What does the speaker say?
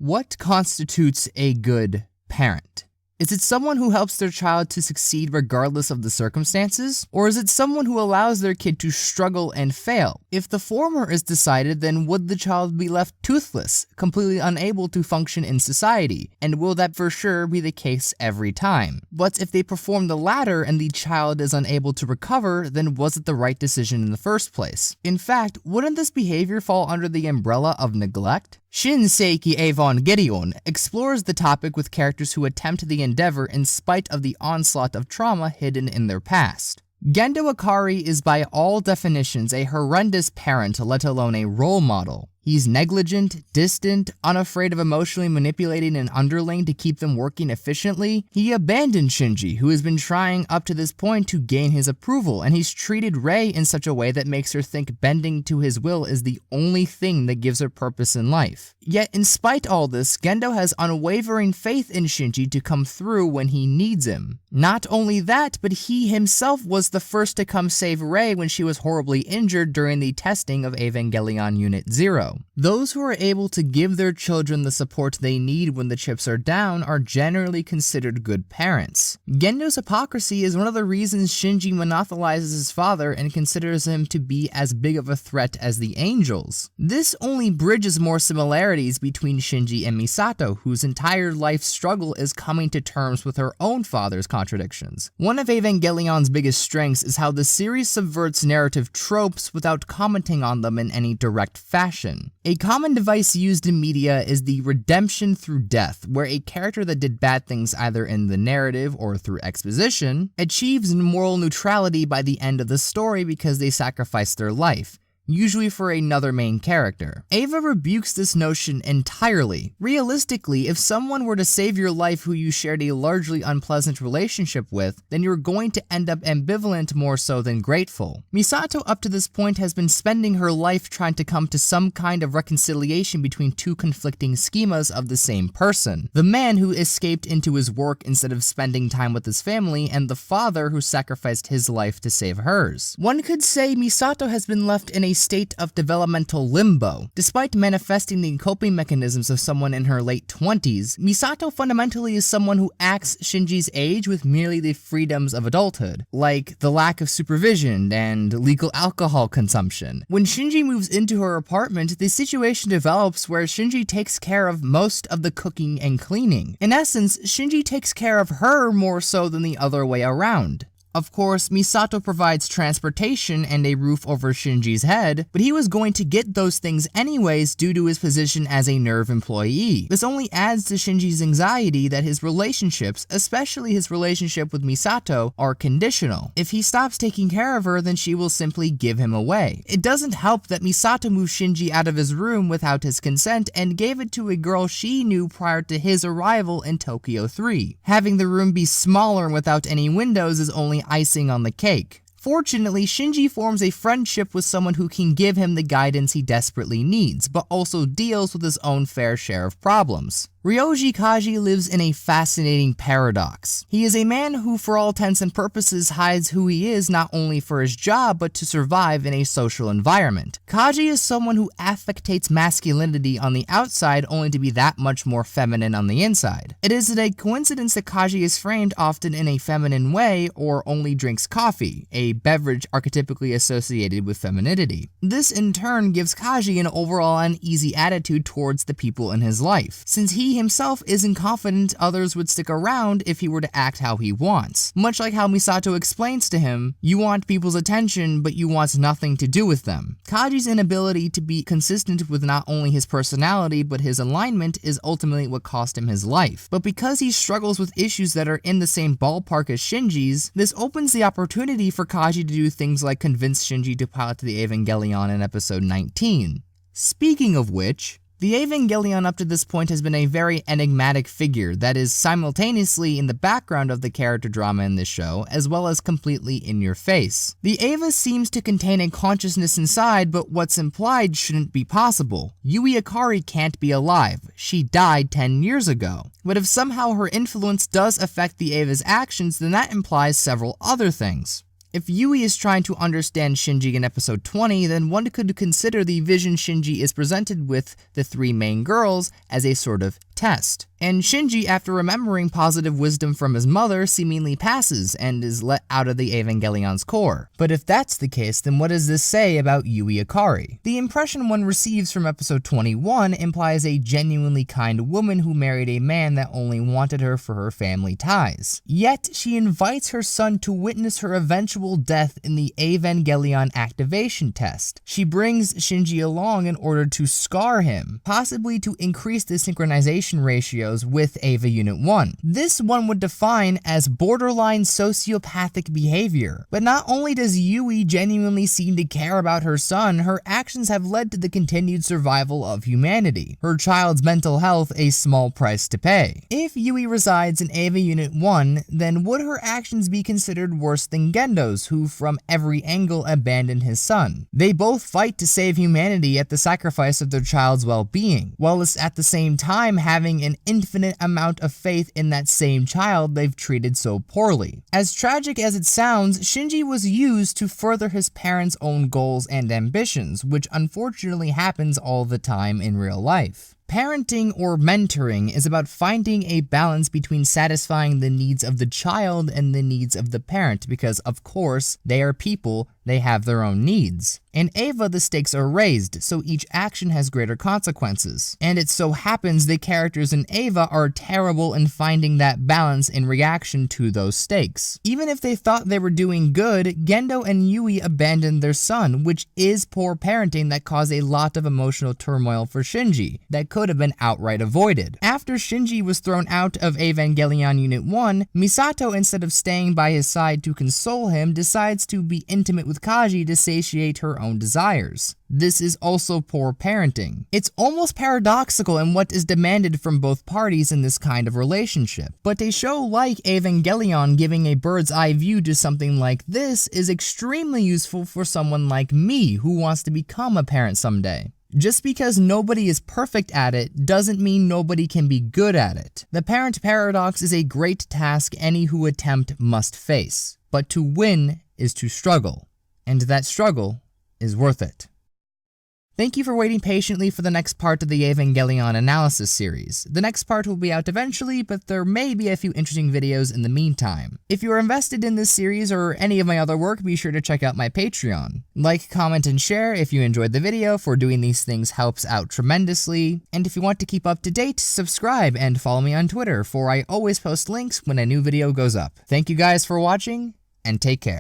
What constitutes a good parent? Is it someone who helps their child to succeed regardless of the circumstances? Or is it someone who allows their kid to struggle and fail? If the former is decided, then would the child be left toothless, completely unable to function in society? And will that for sure be the case every time? But if they perform the latter and the child is unable to recover, then was it the right decision in the first place? In fact, wouldn't this behavior fall under the umbrella of neglect? Shinseiki Evangelion explores the topic with characters who attempt the endeavor in spite of the onslaught of trauma hidden in their past. Gendo Akari is by all definitions a horrendous parent, let alone a role model. He's negligent, distant, unafraid of emotionally manipulating an underling to keep them working efficiently. He abandoned Shinji, who has been trying up to this point to gain his approval, and he's treated Rei in such a way that makes her think bending to his will is the only thing that gives her purpose in life. Yet, in spite all this, Gendo has unwavering faith in Shinji to come through when he needs him. Not only that, but he himself was the first to come save Rei when she was horribly injured during the testing of Evangelion Unit 0. Those who are able to give their children the support they need when the chips are down are generally considered good parents. Gendo's hypocrisy is one of the reasons Shinji monopolizes his father and considers him to be as big of a threat as the angels. This only bridges more similarities between Shinji and Misato, whose entire life struggle is coming to terms with her own father's contradictions. One of Evangelion's biggest strengths is how the series subverts narrative tropes without commenting on them in any direct fashion. A common device used in media is the redemption through death, where a character that did bad things either in the narrative or through exposition achieves moral neutrality by the end of the story because they sacrificed their life, usually for another main character. Eva rebukes this notion entirely. Realistically, if someone were to save your life who you shared a largely unpleasant relationship with, then you're going to end up ambivalent more so than grateful. Misato up to this point has been spending her life trying to come to some kind of reconciliation between two conflicting schemas of the same person. The man who escaped into his work instead of spending time with his family, and the father who sacrificed his life to save hers. One could say Misato has been left in a state of developmental limbo. Despite manifesting the coping mechanisms of someone in her late 20s, Misato fundamentally is someone who acts Shinji's age with merely the freedoms of adulthood, like the lack of supervision and legal alcohol consumption. When Shinji moves into her apartment, the situation develops where Shinji takes care of most of the cooking and cleaning. In essence, Shinji takes care of her more so than the other way around. Of course, Misato provides transportation and a roof over Shinji's head, but he was going to get those things anyways due to his position as a NERV employee. This only adds to Shinji's anxiety that his relationships, especially his relationship with Misato, are conditional. If he stops taking care of her, then she will simply give him away. It doesn't help that Misato moved Shinji out of his room without his consent and gave it to a girl she knew prior to his arrival in Tokyo 3. Having the room be smaller and without any windows is only icing on the cake. Fortunately, Shinji forms a friendship with someone who can give him the guidance he desperately needs, but also deals with his own fair share of problems. Ryoji Kaji lives in a fascinating paradox. He is a man who, for all intents and purposes, hides who he is not only for his job, but to survive in a social environment. Kaji is someone who affectates masculinity on the outside only to be that much more feminine on the inside. It isn't a coincidence that Kaji is framed often in a feminine way or only drinks coffee, a beverage archetypically associated with femininity. This in turn gives Kaji an overall uneasy attitude towards the people in his life, since he himself isn't confident others would stick around if he were to act how he wants. Much like how Misato explains to him, you want people's attention, but you want nothing to do with them. Kaji's inability to be consistent with not only his personality, but his alignment is ultimately what cost him his life. But because he struggles with issues that are in the same ballpark as Shinji's, this opens the opportunity for Kaji to do things like convince Shinji to pilot the Evangelion in episode 19. Speaking of which, the Evangelion up to this point has been a very enigmatic figure that is simultaneously in the background of the character drama in this show, as well as completely in your face. The Eva seems to contain a consciousness inside, but what's implied shouldn't be possible. Yui Akari can't be alive. She died 10 years ago. But if somehow her influence does affect the Eva's actions, then that implies several other things. If Yui is trying to understand Shinji in episode 20, then one could consider the vision Shinji is presented with the three main girls as a sort of test. And Shinji, after remembering positive wisdom from his mother, seemingly passes and is let out of the Evangelion's core. But if that's the case, then what does this say about Yui Ikari? The impression one receives from episode 21 implies a genuinely kind woman who married a man that only wanted her for her family ties. Yet, she invites her son to witness her eventual death in the Evangelion activation test. She brings Shinji along in order to scar him, possibly to increase the synchronization ratios with Eva Unit 1. This one would define as borderline sociopathic behavior. But not only does Yui genuinely seem to care about her son, her actions have led to the continued survival of humanity. Her child's mental health a small price to pay. If Yui resides in Eva Unit 1, then would her actions be considered worse than Gendo's, who from every angle abandoned his son? They both fight to save humanity at the sacrifice of their child's well-being, while at the same time having an infinite amount of faith in that same child they've treated so poorly. As tragic as it sounds, Shinji was used to further his parents' own goals and ambitions, which unfortunately happens all the time in real life. Parenting or mentoring is about finding a balance between satisfying the needs of the child and the needs of the parent because, of course, they are people, they have their own needs. In Eva, the stakes are raised, so each action has greater consequences. And it so happens the characters in Eva are terrible in finding that balance in reaction to those stakes. Even if they thought they were doing good, Gendo and Yui abandoned their son, which is poor parenting that caused a lot of emotional turmoil for Shinji that could have been outright avoided. After Shinji was thrown out of Evangelion Unit 1, Misato, instead of staying by his side to console him, decides to be intimate with Kaji to satiate her own desires. This is also poor parenting. It's almost paradoxical in what is demanded from both parties in this kind of relationship. But a show like Evangelion giving a bird's eye view to something like this is extremely useful for someone like me who wants to become a parent someday. Just because nobody is perfect at it doesn't mean nobody can be good at it. The parent paradox is a great task any who attempt must face. But to win is to struggle. And that struggle is worth it. Thank you for waiting patiently for the next part of the Evangelion Analysis series. The next part will be out eventually, but there may be a few interesting videos in the meantime. If you are invested in this series or any of my other work, be sure to check out my Patreon. Like, comment, and share if you enjoyed the video, for doing these things helps out tremendously. And if you want to keep up to date, subscribe and follow me on Twitter, for I always post links when a new video goes up. Thank you guys for watching, and take care.